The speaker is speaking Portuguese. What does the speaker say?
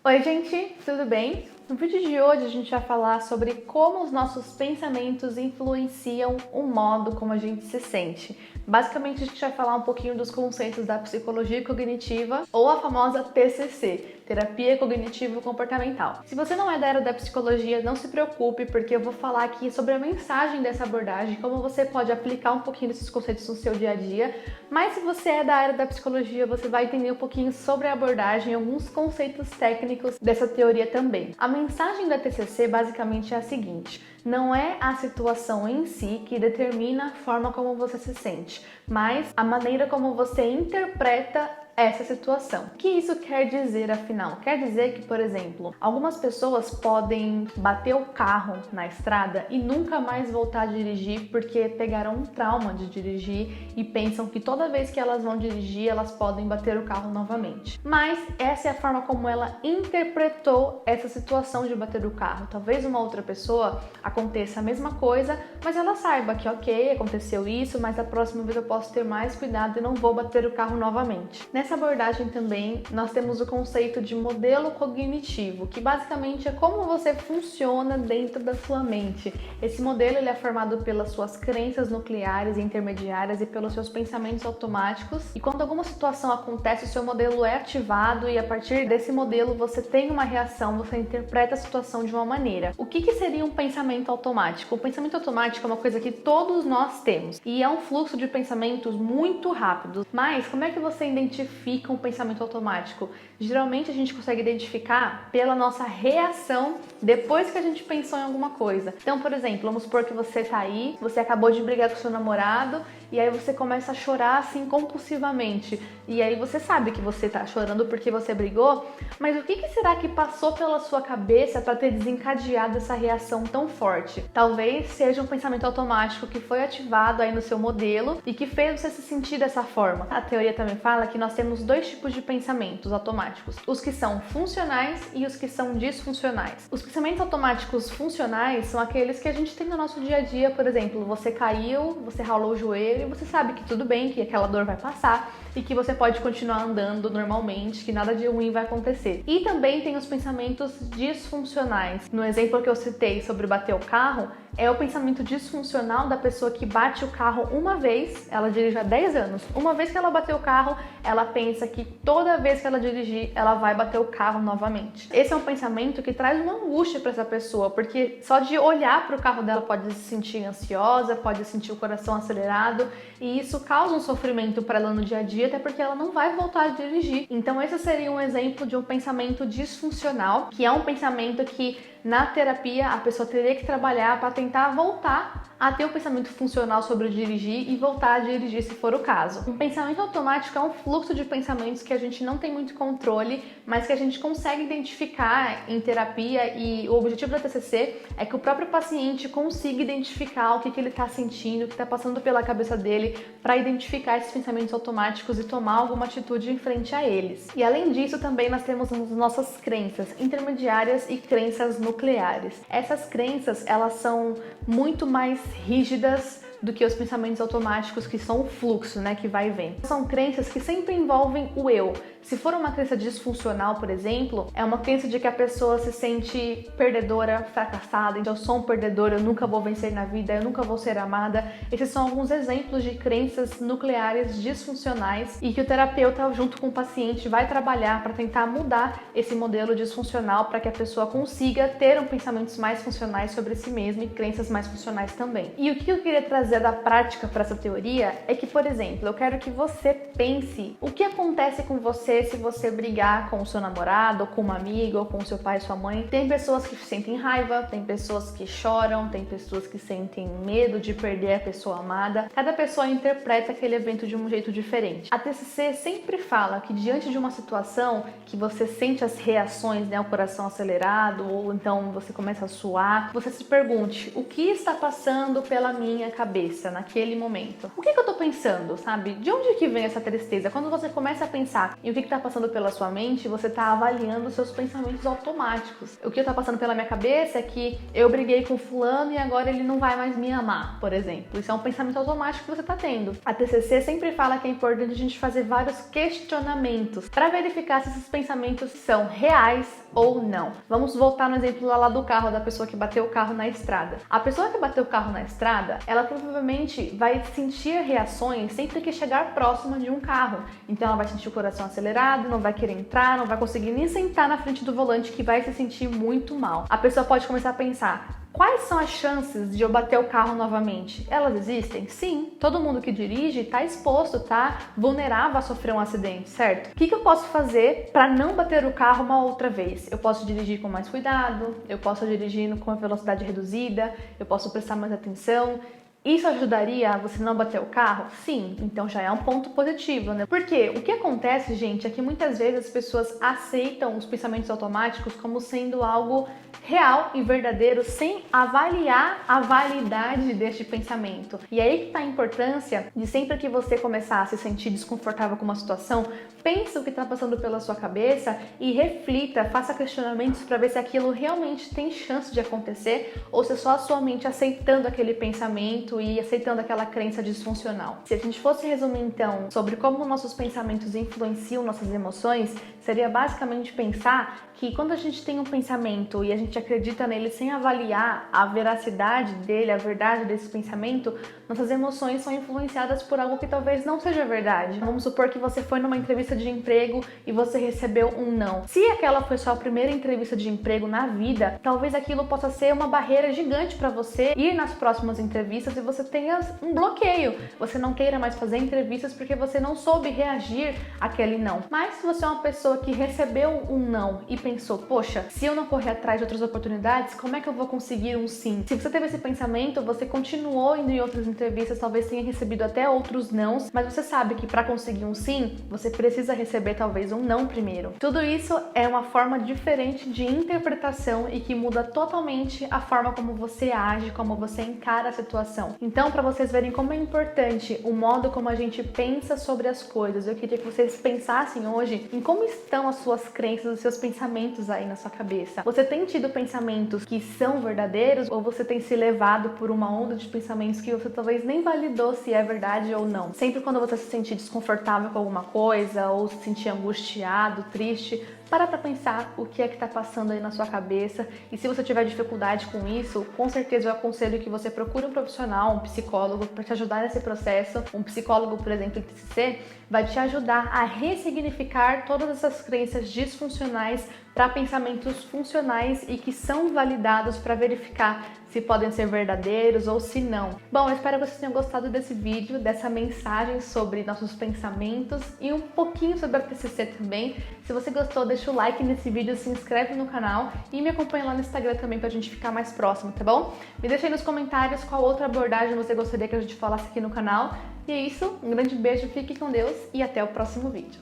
Oi gente, tudo bem? No vídeo de hoje a gente vai falar sobre como os nossos pensamentos influenciam o modo como a gente se sente. Basicamente a gente vai falar um pouquinho dos conceitos da psicologia cognitiva ou a famosa TCC, Terapia Cognitivo-Comportamental. Se você não é da área da psicologia, não se preocupe, porque eu vou falar aqui sobre a mensagem dessa abordagem, como você pode aplicar um pouquinho desses conceitos no seu dia a dia. Mas se você é da área da psicologia, você vai entender um pouquinho sobre a abordagem e alguns conceitos técnicos dessa teoria também. A mensagem da TCC basicamente é a seguinte: não é a situação em si que determina a forma como você se sente, mas a maneira como você interpreta essa situação. O que isso quer dizer, afinal? Quer dizer que, por exemplo, algumas pessoas podem bater o carro na estrada e nunca mais voltar a dirigir porque pegaram um trauma de dirigir e pensam que toda vez que elas vão dirigir, elas podem bater o carro novamente. Mas essa é a forma como ela interpretou essa situação de bater o carro. Talvez uma outra pessoa aconteça a mesma coisa, mas ela saiba que ok, aconteceu isso, mas da próxima vez eu posso ter mais cuidado e não vou bater o carro novamente. Nessa abordagem também nós temos o conceito de modelo cognitivo, que basicamente é como você funciona dentro da sua mente. Esse modelo ele é formado pelas suas crenças nucleares e intermediárias e pelos seus pensamentos automáticos. E quando alguma situação acontece, o seu modelo é ativado e a partir desse modelo você tem uma reação, você interpreta a situação de uma maneira. O que seria um pensamento automático? O pensamento automático é uma coisa que todos nós temos e é um fluxo de pensamentos muito rápido. Mas como é que você identifica um pensamento automático? Geralmente a gente consegue identificar pela nossa reação depois que a gente pensou em alguma coisa. Então, por exemplo, vamos supor que você tá aí, você acabou de brigar com seu namorado e aí você começa a chorar assim compulsivamente. E aí você sabe que você tá chorando porque você brigou, mas o que será que passou pela sua cabeça para ter desencadeado essa reação tão forte? Talvez seja um pensamento automático que foi ativado aí no seu modelo e que fez você se sentir dessa forma. A teoria também fala que nós temos dois tipos de pensamentos automáticos: os que são funcionais e os que são disfuncionais. Os pensamentos automáticos funcionais são aqueles que a gente tem no nosso dia a dia. Por exemplo, você caiu, você ralou o joelho e você sabe que tudo bem, que aquela dor vai passar e que você pode continuar andando normalmente, que nada de ruim vai acontecer. E também tem os pensamentos disfuncionais. No exemplo que eu citei sobre bater o carro, é o pensamento disfuncional da pessoa que bate o carro uma vez, ela dirige há 10 anos. Uma vez que ela bateu o carro, ela pensa que toda vez que ela dirigir, ela vai bater o carro novamente. Esse é um pensamento que traz uma angústia para essa pessoa, porque só de olhar para o carro dela pode se sentir ansiosa, pode sentir o coração acelerado, e isso causa um sofrimento para ela no dia a dia, até porque ela não vai voltar a dirigir. Então esse seria um exemplo de um pensamento disfuncional, que é um pensamento que na terapia a pessoa teria que trabalhar para tentar voltar a ter um pensamento funcional sobre dirigir e voltar a dirigir se for o caso. Um pensamento automático é um fluxo de pensamentos que a gente não tem muito controle, mas que a gente consegue identificar em terapia, e o objetivo da TCC é que o próprio paciente consiga identificar o que ele está sentindo, o que está passando pela cabeça dele, para identificar esses pensamentos automáticos e tomar alguma atitude em frente a eles. E além disso, também nós temos as nossas crenças intermediárias e crenças nucleares. Essas crenças, elas são muito mais rígidas do que os pensamentos automáticos, que são o fluxo, né, que vai e vem. São crenças que sempre envolvem o eu. Se for uma crença disfuncional, por exemplo, é uma crença de que a pessoa se sente perdedora, fracassada, então eu sou um perdedor, eu nunca vou vencer na vida, eu nunca vou ser amada. Esses são alguns exemplos de crenças nucleares disfuncionais e que o terapeuta, junto com o paciente, vai trabalhar para tentar mudar esse modelo disfuncional para que a pessoa consiga ter pensamentos mais funcionais sobre si mesma e crenças mais funcionais também. E o que eu queria trazer da prática para essa teoria é que, por exemplo, eu quero que você pense o que acontece com você se você brigar com o seu namorado, ou com uma amiga, ou com o seu pai e sua mãe. Tem pessoas que sentem raiva, tem pessoas que choram, tem pessoas que sentem medo de perder a pessoa amada. Cada pessoa interpreta aquele evento de um jeito diferente. A TCC sempre fala que diante de uma situação que você sente as reações, né, o coração acelerado, ou então você começa a suar, você se pergunte: o que está passando pela minha cabeça naquele momento? O que eu tô pensando, sabe? De onde que vem essa tristeza? Quando você começa a pensar em o que tá passando pela sua mente, você tá avaliando os seus pensamentos automáticos. O que tá passando pela minha cabeça é que eu briguei com fulano e agora ele não vai mais me amar, por exemplo. Isso é um pensamento automático que você tá tendo. A TCC sempre fala que é importante a gente fazer vários questionamentos para verificar se esses pensamentos são reais ou não. Vamos voltar no exemplo lá do carro, da pessoa que bateu o carro na estrada. A pessoa que bateu o carro na estrada, ela provavelmente vai sentir reações sempre que chegar próxima de um carro. Então ela vai sentir o coração acelerado, não vai querer entrar, não vai conseguir nem sentar na frente do volante, que vai se sentir muito mal. A pessoa pode começar a pensar: quais são as chances de eu bater o carro novamente? Elas existem? Sim. Todo mundo que dirige está exposto, está vulnerável a sofrer um acidente, certo? O que eu posso fazer para não bater o carro uma outra vez? Eu posso dirigir com mais cuidado, eu posso dirigir com a velocidade reduzida, eu posso prestar mais atenção. Isso ajudaria a você não bater o carro? Sim, então já é um ponto positivo, né? Porque o que acontece, gente, é que muitas vezes as pessoas aceitam os pensamentos automáticos como sendo algo real e verdadeiro, sem avaliar a validade deste pensamento. E aí que está a importância de, sempre que você começar a se sentir desconfortável com uma situação, pense o que está passando pela sua cabeça e reflita, faça questionamentos para ver se aquilo realmente tem chance de acontecer ou se é só a sua mente aceitando aquele pensamento e aceitando aquela crença disfuncional. Se a gente fosse resumir então sobre como nossos pensamentos influenciam nossas emoções, seria basicamente pensar que quando a gente tem um pensamento e a gente acredita nele sem avaliar a veracidade dele, a verdade desse pensamento, nossas emoções são influenciadas por algo que talvez não seja verdade. Vamos supor que você foi numa entrevista de emprego e você recebeu um não. Se aquela foi sua primeira entrevista de emprego na vida, talvez aquilo possa ser uma barreira gigante para você ir nas próximas entrevistas e você tenha um bloqueio. Você não queira mais fazer entrevistas porque você não soube reagir àquele não. Mas se você é uma pessoa que recebeu um não e pensou: poxa, se eu não correr atrás de outras oportunidades, como é que eu vou conseguir um sim? Se você teve esse pensamento, você continuou indo em outras entrevistas, talvez tenha recebido até outros nãos, mas você sabe que para conseguir um sim, você precisa receber talvez um não primeiro. Tudo isso é uma forma diferente de interpretação e que muda totalmente a forma como você age, como você encara a situação. Então, para vocês verem como é importante o modo como a gente pensa sobre as coisas, eu queria que vocês pensassem hoje em como estão as suas crenças, os seus pensamentos aí na sua cabeça. Você tem tido pensamentos que são verdadeiros ou você tem se levado por uma onda de pensamentos que você talvez nem validou se é verdade ou não? Sempre quando você se sentir desconfortável com alguma coisa ou se sentir angustiado, triste, para pensar o que é que está passando aí na sua cabeça, e se você tiver dificuldade com isso, com certeza eu aconselho que você procure um profissional, um psicólogo, para te ajudar nesse processo. Um psicólogo, por exemplo, em TCC, vai te ajudar a ressignificar todas essas crenças disfuncionais para pensamentos funcionais e que são validados para verificar se podem ser verdadeiros ou se não. Bom, eu espero que vocês tenham gostado desse vídeo, dessa mensagem sobre nossos pensamentos e um pouquinho sobre a TCC também. Se você gostou, deixa o like nesse vídeo, se inscreve no canal e me acompanha lá no Instagram também pra gente ficar mais próximo, tá bom? Me deixa aí nos comentários qual outra abordagem você gostaria que a gente falasse aqui no canal. E é isso, um grande beijo, fique com Deus e até o próximo vídeo.